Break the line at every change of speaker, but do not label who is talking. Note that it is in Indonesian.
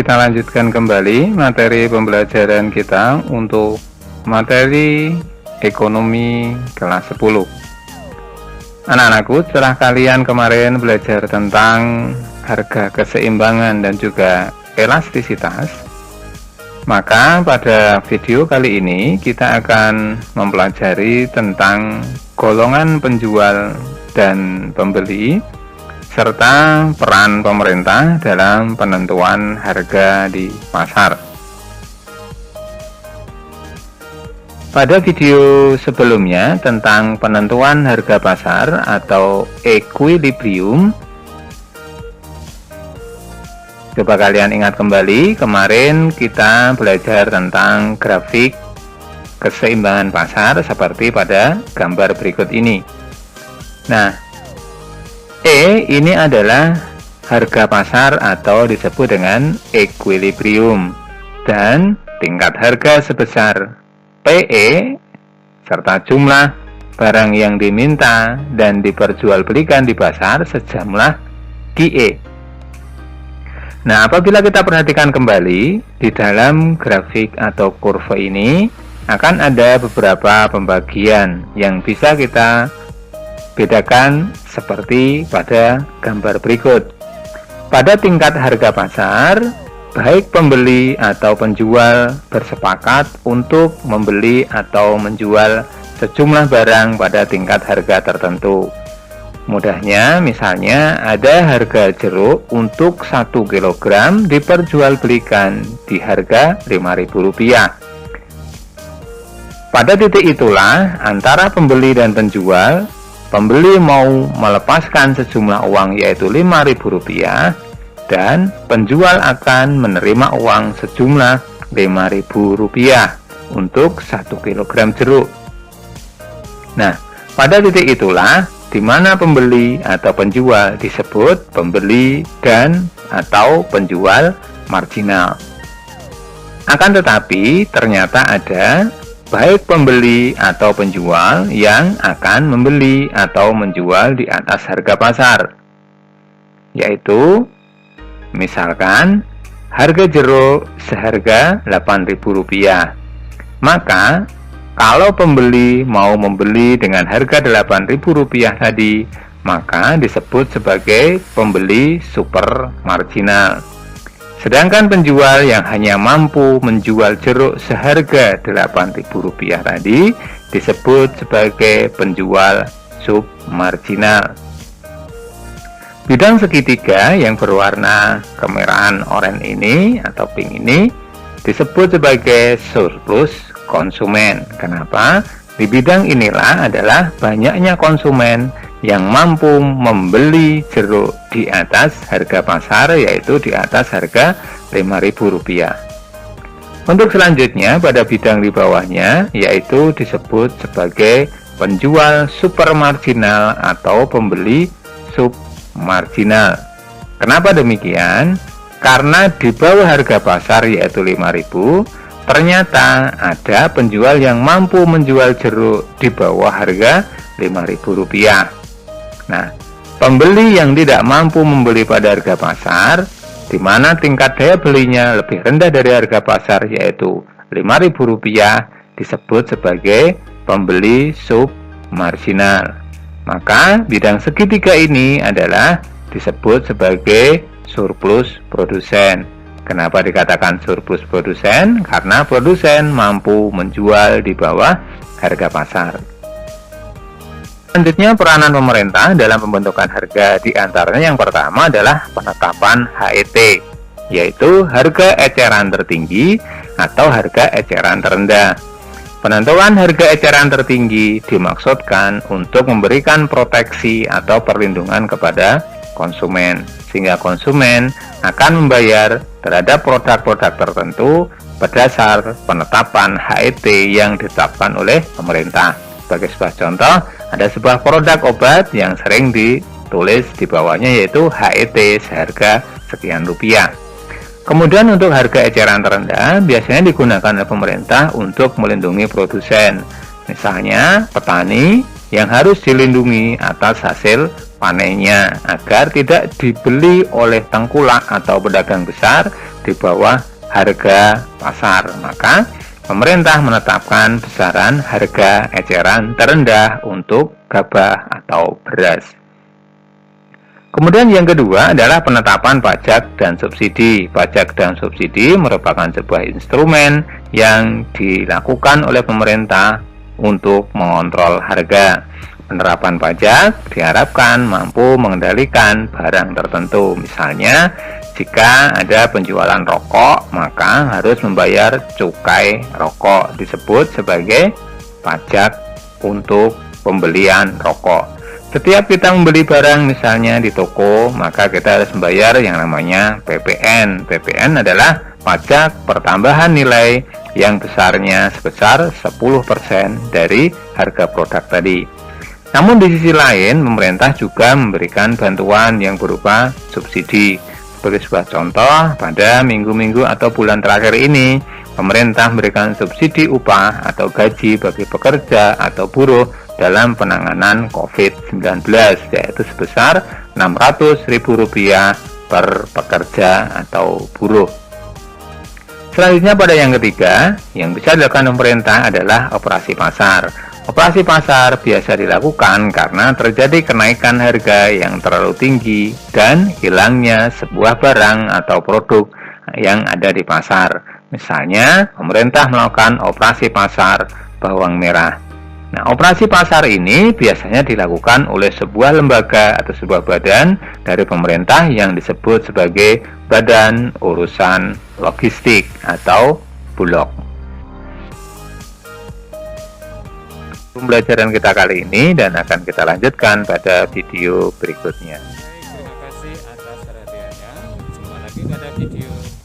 kita lanjutkan kembali materi pembelajaran kita untuk materi ekonomi kelas 10. Anak-anakku, setelah kalian kemarin belajar tentang harga keseimbangan dan juga elastisitas, maka pada video kali ini kita akan mempelajari tentang golongan penjual dan pembeli serta peran pemerintah dalam penentuan harga di pasar. Pada video sebelumnya tentang penentuan harga pasar atau equilibrium, coba kalian ingat kembali, kemarin kita belajar tentang grafik keseimbangan pasar seperti pada gambar berikut ini. Nah, E ini adalah harga pasar atau disebut dengan equilibrium, dan tingkat harga sebesar PE serta jumlah barang yang diminta dan diperjualbelikan di pasar sejumlah QE. Nah, apabila kita perhatikan kembali di dalam grafik atau kurva ini akan ada beberapa pembagian yang bisa kita bedakan seperti pada gambar berikut. Pada tingkat harga pasar, baik pembeli atau penjual bersepakat untuk membeli atau menjual sejumlah barang pada tingkat harga tertentu. Mudahnya, misalnya ada harga jeruk untuk 1 kg diperjualbelikan di harga Rp5.000. Pada titik itulah antara pembeli dan penjual, pembeli mau melepaskan sejumlah uang yaitu Rp5.000 dan penjual akan menerima uang sejumlah Rp5.000 untuk 1 kg jeruk. Nah, pada titik itulah di mana pembeli atau penjual disebut pembeli dan atau penjual marginal. Akan tetapi ternyata ada baik pembeli atau penjual yang akan membeli atau menjual di atas harga pasar, yaitu misalkan harga jeruk seharga Rp8.000. Maka kalau pembeli mau membeli dengan harga Rp8.000 tadi, maka disebut sebagai pembeli super marginal. Sedangkan penjual yang hanya mampu menjual jeruk seharga Rp8.000 tadi disebut sebagai penjual submarginal. Bidang segitiga yang berwarna kemerahan oranye ini atau pink ini disebut sebagai surplus konsumen. Kenapa? Di bidang inilah adalah banyaknya konsumen yang mampu membeli jeruk di atas harga pasar, yaitu di atas harga Rp5.000. Untuk selanjutnya pada bidang di bawahnya yaitu disebut sebagai penjual supermarginal atau pembeli submarginal. Kenapa demikian? Karena di bawah harga pasar yaitu Rp5.000, ternyata ada penjual yang mampu menjual jeruk di bawah harga Rp5.000. Nah, pembeli yang tidak mampu membeli pada harga pasar, di mana tingkat daya belinya lebih rendah dari harga pasar yaitu Rp5.000, disebut sebagai pembeli submarginal. Maka bidang segitiga ini adalah disebut sebagai surplus produsen. Kenapa dikatakan surplus produsen? Karena produsen mampu menjual di bawah harga pasar. Selanjutnya, peranan pemerintah dalam pembentukan harga diantaranya yang pertama adalah penetapan HET, yaitu harga eceran tertinggi atau harga eceran terendah. Penentuan harga eceran tertinggi dimaksudkan untuk memberikan proteksi atau perlindungan kepada konsumen, sehingga konsumen akan membayar terhadap produk-produk tertentu berdasar penetapan HET yang ditetapkan oleh pemerintah. Sebagai sebuah contoh, ada sebuah produk obat yang sering ditulis di bawahnya yaitu HET seharga sekian rupiah. Kemudian untuk harga eceran terendah biasanya digunakan oleh pemerintah untuk melindungi produsen. Misalnya petani yang harus dilindungi atas hasil panennya agar tidak dibeli oleh tengkulak atau pedagang besar di bawah harga pasar. Maka pemerintah menetapkan besaran harga eceran terendah untuk gabah atau beras. Kemudian yang kedua adalah penetapan pajak dan subsidi. Pajak dan subsidi merupakan sebuah instrumen yang dilakukan oleh pemerintah untuk mengontrol harga. Penerapan pajak diharapkan mampu mengendalikan barang tertentu. Misalnya, jika ada penjualan rokok, maka harus membayar cukai rokok, disebut sebagai pajak untuk pembelian rokok. Setiap kita membeli barang misalnya di toko, maka kita harus membayar yang namanya PPN. PPN adalah pajak pertambahan nilai yang besarnya sebesar 10% dari harga produk tadi. Namun di sisi lain, pemerintah juga memberikan bantuan yang berupa subsidi. Sebagai sebuah contoh, pada minggu-minggu atau bulan terakhir ini, pemerintah memberikan subsidi upah atau gaji bagi pekerja atau buruh dalam penanganan COVID-19, yaitu sebesar Rp600.000 per pekerja atau buruh. Selanjutnya pada yang ketiga, yang bisa dilakukan pemerintah adalah operasi pasar. Operasi pasar biasa dilakukan karena terjadi kenaikan harga yang terlalu tinggi dan hilangnya sebuah barang atau produk yang ada di pasar. Misalnya, pemerintah melakukan operasi pasar bawang merah. Nah, operasi pasar ini biasanya dilakukan oleh sebuah lembaga atau sebuah badan dari pemerintah yang disebut sebagai Badan Urusan Logistik atau Bulog. Pembelajaran kita kali ini dan akan kita lanjutkan pada video berikutnya.
Terima kasih atas perhatiannya. Jumpa lagi pada video